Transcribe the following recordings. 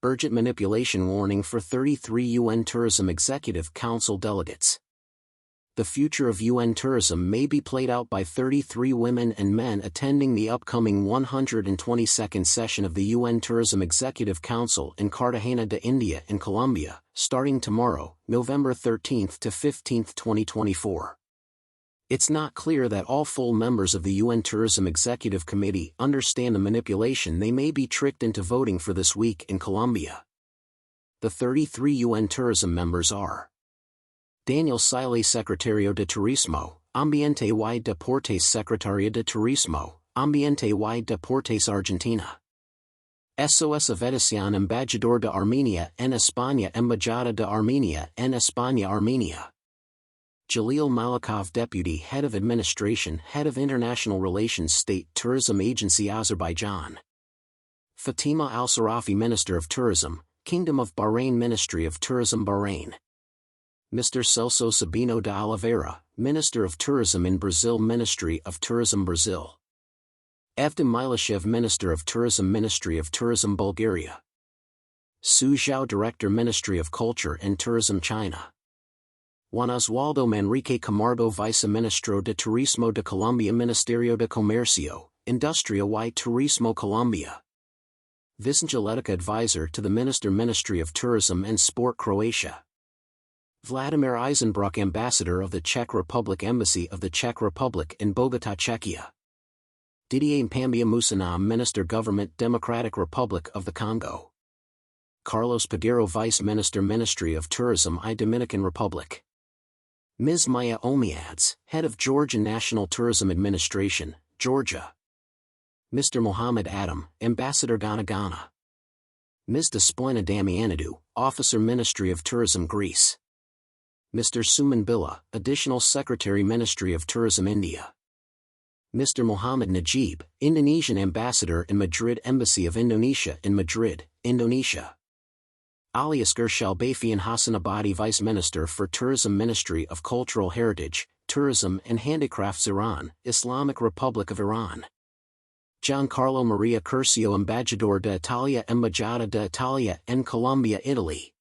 Budget manipulation warning for 33 UN Tourism Executive Council delegates. The future of UN tourism may be played out by 33 women and men attending the upcoming 122nd session of the UN Tourism Executive Council in Cartagena de India in Colombia, starting tomorrow, November 13 to 15, 2024. It's not clear that all full members of the UN Tourism Executive Committee understand the manipulation they may be tricked into voting for this week in Colombia. The 33 UN tourism members are Daniel Siley, Secretario de Turismo, Ambiente y Deportes, Secretaria de Turismo, Ambiente y Deportes Argentina. SOS Avedician, Embajador de Armenia en España, Embajada de Armenia en España, Armenia. Jalil Malikov, Deputy Head of Administration, Head of International Relations, State Tourism Agency, Azerbaijan. Fatima Al-Sarafi, Minister of Tourism, Kingdom of Bahrain, Ministry of Tourism, Bahrain. Mr. Celso Sabino de Oliveira, Minister of Tourism in Brazil, Ministry of Tourism, Brazil. Evdim Milashev, Minister of Tourism, Ministry of Tourism, Bulgaria. Su Zhao, Director, Ministry of Culture and Tourism, China. Juan Oswaldo Manrique Camargo, Viceministro de Turismo de Colombia, Ministerio de Comercio, Industria y Turismo, Colombia. Visangelitica, Advisor to the Ministry of Tourism and Sport, Croatia. Vladimir Eisenbruch, Ambassador of the Czech Republic, Embassy of the Czech Republic in Bogotá, Czechia. Didier Mpambia Musanam, Minister, Government, Democratic Republic of the Congo. Carlos Peguero, Vice Minister, Ministry of Tourism, Dominican Republic. Ms. Maya Omiads, Head of Georgian National Tourism Administration, Georgia. Mr. Mohammed Adam, Ambassador, Ghana. Ms. Despoina Damianidou, Officer, Ministry of Tourism, Greece. Mr. Suman Bila, Additional Secretary, Ministry of Tourism, India. Mr. Mohammed Najib, Indonesian Ambassador in Madrid, Embassy of Indonesia in Madrid, Indonesia. Aliasgar Shalbafian Hassanabadi, Vice Minister for Tourism, Ministry of Cultural Heritage, Tourism and Handicrafts, Iran, Islamic Republic of Iran. Giancarlo Maria Curcio, Embajador de Italia, Embajada de Italia en Colombia, Italy.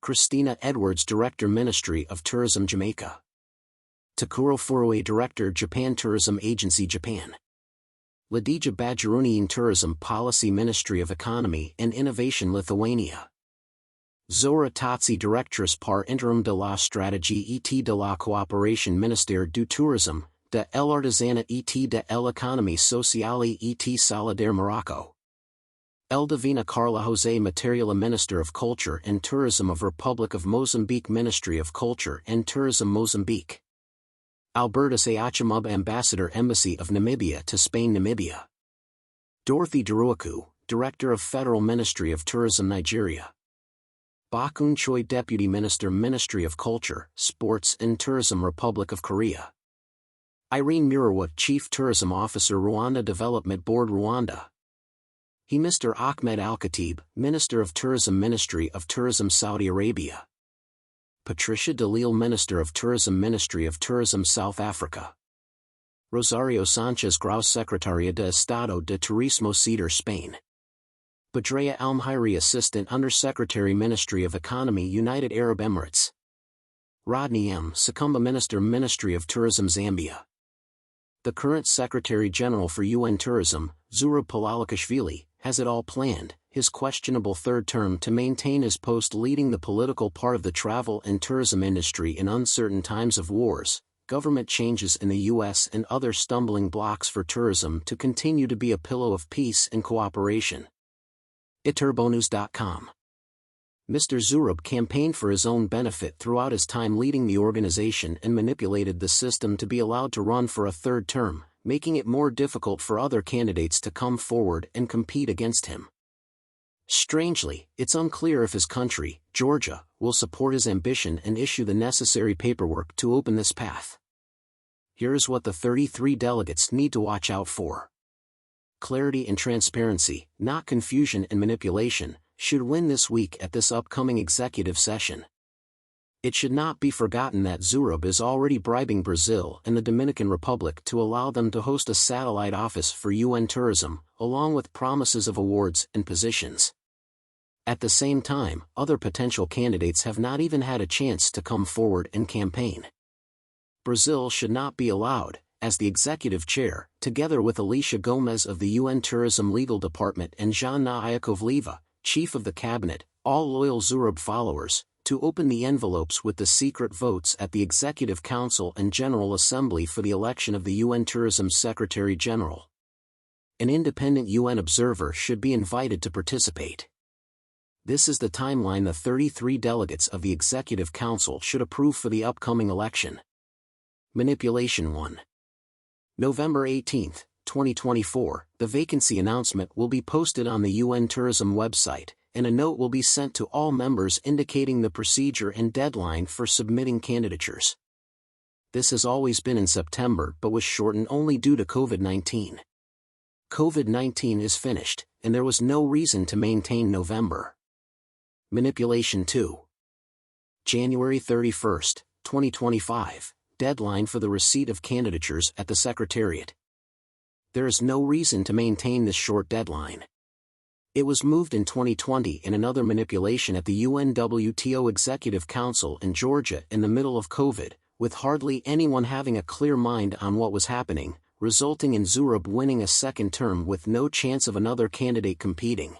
Christina Edwards, Director, Ministry of Tourism, Jamaica. Takuro Furue, Director, Japan Tourism Agency, Japan. Ladija Bajrunian, Tourism Policy, Ministry of Economy and Innovation, Lithuania. Zora Tatsi, Directrice par interim de la Stratégie et de la Coopération, Ministère du Tourisme, de l'Artisanat et de l'Économie Sociale et Solidaire, Morocco. Eldivina Carla Jose Materiala, Minister of Culture and Tourism of Republic of Mozambique, Ministry of Culture and Tourism, Mozambique. Albertus Achimub, Ambassador, Embassy of Namibia to Spain, Namibia. Dorothy Daruaku, Director of Federal Ministry of Tourism, Nigeria. Bakun Choi, Deputy Minister, Ministry of Culture, Sports and Tourism, Republic of Korea. Irene Murawa, Chief Tourism Officer, Rwanda Development Board, Rwanda. He Mr. Ahmed Al-Khatib, Minister of Tourism, Ministry of Tourism, Saudi Arabia. Patricia Dalil, Minister of Tourism, Ministry of Tourism, South Africa. Rosario Sanchez Graus, Secretaria de Estado de Turismo, Cedar, Spain. Badrea Almhairi, Assistant Undersecretary, Ministry of Economy, United Arab Emirates. Rodney M. Sakumba, Minister, Ministry of Tourism, Zambia. The current Secretary-General for UN Tourism, Zurab Pololikashvili, has it all planned, his questionable third term to maintain his post leading the political part of the travel and tourism industry in uncertain times of wars, government changes in the U.S. and other stumbling blocks for tourism to continue to be a pillow of peace and cooperation. Iturbonews.com. Mr. Zurab campaigned for his own benefit throughout his time leading the organization and manipulated the system to be allowed to run for a third term, making it more difficult for other candidates to come forward and compete against him. Strangely, it's unclear if his country, Georgia, will support his ambition and issue the necessary paperwork to open this path. Here's what the 33 delegates need to watch out for. Clarity and transparency, not confusion and manipulation, should win this week at this upcoming executive session. It should not be forgotten that Zurab is already bribing Brazil and the Dominican Republic to allow them to host a satellite office for UN tourism, along with promises of awards and positions. At the same time, other potential candidates have not even had a chance to come forward and campaign. Brazil should not be allowed, as the executive chair, together with Alicia Gomez of the UN Tourism Legal Department and Jana Iakovleva, chief of the cabinet, all loyal Zurab followers, to open the envelopes with the secret votes at the Executive Council and General Assembly for the election of the UN Tourism Secretary-General. An independent UN observer should be invited to participate. This is the timeline the 33 delegates of the Executive Council should approve for the upcoming election. Manipulation 1. November 18, 2024, the vacancy announcement will be posted on the UN Tourism website, and a note will be sent to all members indicating the procedure and deadline for submitting candidatures. This has always been in September but was shortened only due to COVID-19. COVID-19 is finished, and there was no reason to maintain November. Manipulation 2. January 31, 2025, deadline for the receipt of candidatures at the Secretariat. There is no reason to maintain this short deadline. It was moved in 2020 in another manipulation at the UNWTO Executive Council in Georgia in the middle of COVID, with hardly anyone having a clear mind on what was happening, resulting in Zurab winning a second term with no chance of another candidate competing.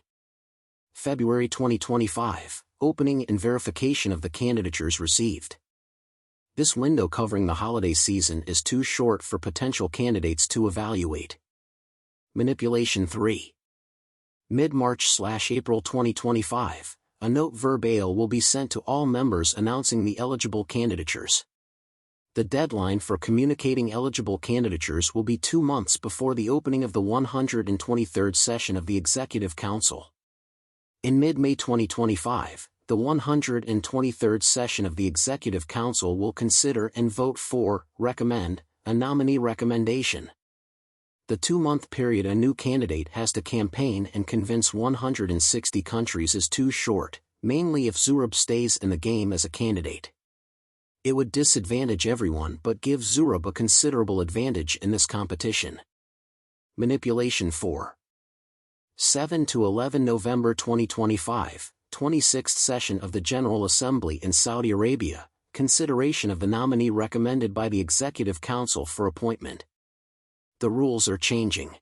February 2025, opening and verification of the candidatures received. This window covering the holiday season is too short for potential candidates to evaluate. Manipulation 3. Mid-March/April 2025, a note verbale will be sent to all members announcing the eligible candidatures. The deadline for communicating eligible candidatures will be 2 months before the opening of the 123rd session of the Executive Council. In mid-May 2025, the 123rd session of the Executive Council will consider and vote for, recommend, a nominee recommendation. The 2-month period a new candidate has to campaign and convince 160 countries is too short, mainly if Zurab stays in the game as a candidate. It would disadvantage everyone but give Zurab a considerable advantage in this competition. Manipulation 4. 7 to 11 November 2025, 26th session of the General Assembly in Saudi Arabia, consideration of the nominee recommended by the Executive Council for appointment. The rules are changing.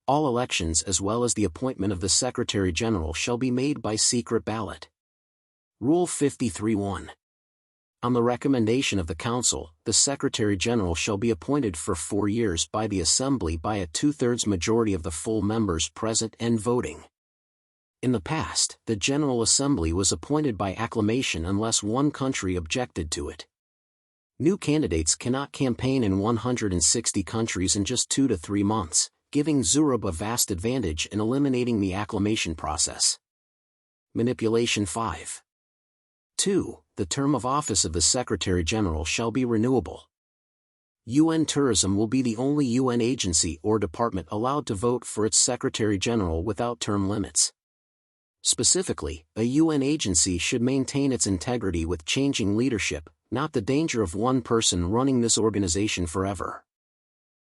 All elections as well as the appointment of the Secretary-General shall be made by secret ballot. Rule 53(1). On the recommendation of the Council, the Secretary-General shall be appointed for 4 years by the Assembly by a 2/3 majority of the full members present and voting. In the past, the General Assembly was appointed by acclamation unless one country objected to it. New candidates cannot campaign in 160 countries in just 2 to 3 months, giving Zurab a vast advantage in eliminating the acclamation process. Manipulation 5. 2. The term of office of the Secretary-General shall be renewable. UN Tourism will be the only UN agency or department allowed to vote for its Secretary-General without term limits. Specifically, a UN agency should maintain its integrity with changing leadership, not the danger of one person running this organization forever.